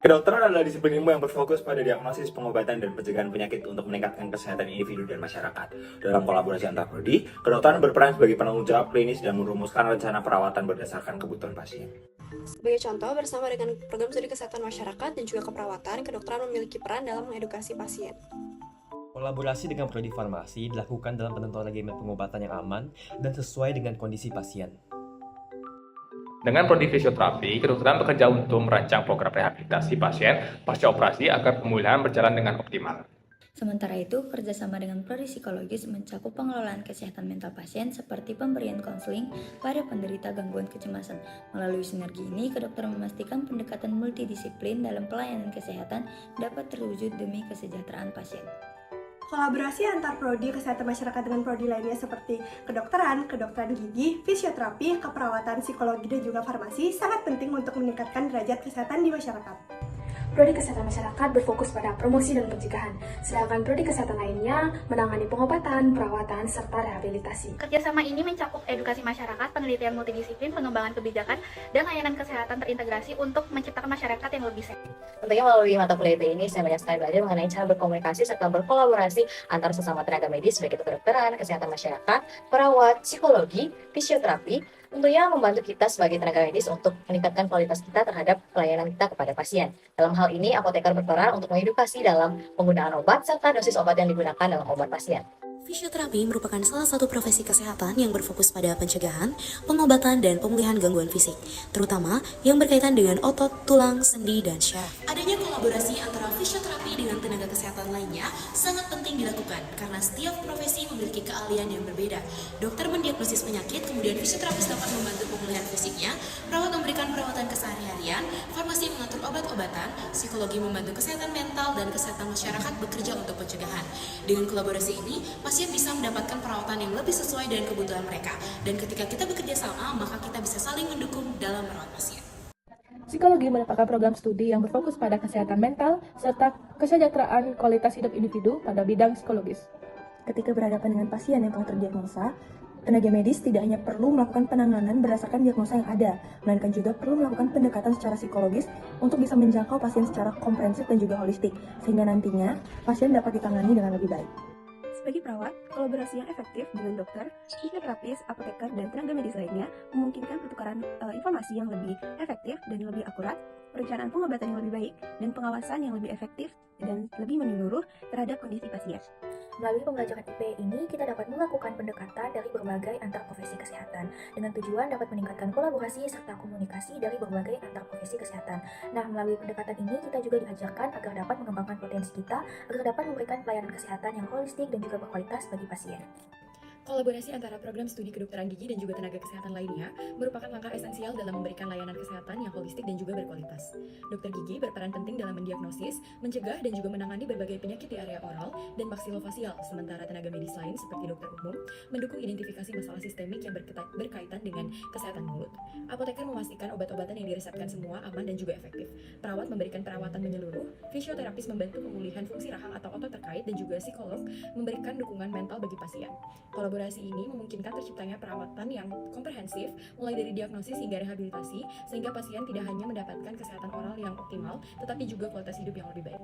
Kedokteran adalah disiplin ilmu yang berfokus pada diagnosis, pengobatan, dan pencegahan penyakit untuk meningkatkan kesehatan individu dan masyarakat. Dalam kolaborasi antar prodi, kedokteran berperan sebagai penanggung jawab klinis dan merumuskan rencana perawatan berdasarkan kebutuhan pasien. Sebagai contoh, bersama dengan program studi kesehatan masyarakat dan juga keperawatan, kedokteran memiliki peran dalam mengedukasi pasien. Kolaborasi dengan prodi farmasi dilakukan dalam penentuan regimen pengobatan yang aman dan sesuai dengan kondisi pasien. Dengan prodi fisioterapi, kedokteran bekerja untuk merancang program rehabilitasi pasien pasca operasi agar pemulihan berjalan dengan optimal. Sementara itu, kerjasama dengan prodi psikologis mencakup pengelolaan kesehatan mental pasien seperti pemberian konseling pada penderita gangguan kecemasan. Melalui sinergi ini, kedokteran memastikan pendekatan multidisiplin dalam pelayanan kesehatan dapat terwujud demi kesejahteraan pasien. Kolaborasi antar prodi kesehatan masyarakat dengan prodi lainnya seperti kedokteran gigi, fisioterapi, keperawatan, psikologi, dan juga farmasi sangat penting untuk meningkatkan derajat kesehatan di masyarakat. Prodi Kesehatan Masyarakat berfokus pada promosi dan pencegahan, sedangkan prodi kesehatan lainnya menangani pengobatan, perawatan, serta rehabilitasi. Kerjasama ini mencakup edukasi masyarakat, penelitian multidisiplin, pengembangan kebijakan, dan layanan kesehatan terintegrasi untuk menciptakan masyarakat yang lebih sehat. Tentunya melalui mata kuliah ini, saya banyak sekali belajar mengenai cara berkomunikasi serta berkolaborasi antar sesama tenaga medis, baik itu kedokteran, kesehatan masyarakat, perawat, psikologi, fisioterapi, tentunya membantu kita sebagai tenaga medis untuk meningkatkan kualitas kita terhadap pelayanan kita kepada pasien. Dalam hal ini, apoteker berperan untuk mengedukasi dalam penggunaan obat serta dosis obat yang digunakan dalam obat pasien. Fisioterapi merupakan salah satu profesi kesehatan yang berfokus pada pencegahan, pengobatan, dan pemulihan gangguan fisik, terutama yang berkaitan dengan otot, tulang, sendi, dan syaraf. Adanya kolaborasi antara fisioterapi dengan tenaga kesehatan lainnya sangat penting dilakukan karena setiap profesi memiliki keahlian yang berbeda. Dokter mendiagnosis penyakit, kemudian fisioterapis dapat membantu pemulihan fisiknya, perawat memberikan perawatan keseharian, farmasi mengatur obat-obatan, psikologi membantu kesehatan mental, dan kesehatan masyarakat bekerja untuk pencegahan. Dengan kolaborasi ini, pasien bisa mendapatkan perawatan yang lebih sesuai dengan kebutuhan mereka. Dan ketika kita bekerja sama, maka kita bisa saling mendukung dalam merawat pasien. Psikologi merupakan program studi yang berfokus pada kesehatan mental serta kesejahteraan kualitas hidup individu pada bidang psikologis. Ketika berhadapan dengan pasien yang telah terdiagnosa, tenaga medis tidak hanya perlu melakukan penanganan berdasarkan diagnosa yang ada, melainkan juga perlu melakukan pendekatan secara psikologis untuk bisa menjangkau pasien secara komprehensif dan juga holistik, sehingga nantinya pasien dapat ditangani dengan lebih baik. Sebagai perawat, kolaborasi yang efektif dengan dokter, fisioterapis, apoteker, dan tenaga medis lainnya memungkinkan pertukaran informasi yang lebih efektif dan lebih akurat, perencanaan pengobatan yang lebih baik, dan pengawasan yang lebih efektif dan lebih menyeluruh terhadap kondisi pasien. Melalui pembelajaran IP ini, kita dapat melakukan pendekatan dari berbagai antar profesi kesehatan dengan tujuan dapat meningkatkan kolaborasi serta komunikasi dari berbagai antar profesi kesehatan. Nah, melalui pendekatan ini kita juga diajarkan agar dapat mengembangkan potensi kita agar dapat memberikan pelayanan kesehatan yang holistik dan juga berkualitas bagi pasien. Kolaborasi antara program studi kedokteran gigi dan juga tenaga kesehatan lainnya merupakan langkah esensial dalam memberikan layanan kesehatan yang holistik dan juga berkualitas. Dokter gigi berperan penting dalam mendiagnosis, mencegah, dan juga menangani berbagai penyakit di area oral dan maksilofacial, sementara tenaga medis lain seperti dokter umum mendukung identifikasi masalah sistemik yang berkaitan dengan kesehatan mulut. Apoteker memastikan obat-obatan yang diresepkan semua aman dan juga efektif. Perawat memberikan perawatan menyeluruh, fisioterapis membantu pemulihan fungsi rahang atau otot terkait, dan juga psikolog memberikan dukungan mental bagi pasien. Kolaborasi ini memungkinkan terciptanya perawatan yang komprehensif, mulai dari diagnosis hingga rehabilitasi, sehingga pasien tidak hanya mendapatkan kesehatan oral yang optimal, tetapi juga kualitas hidup yang lebih baik.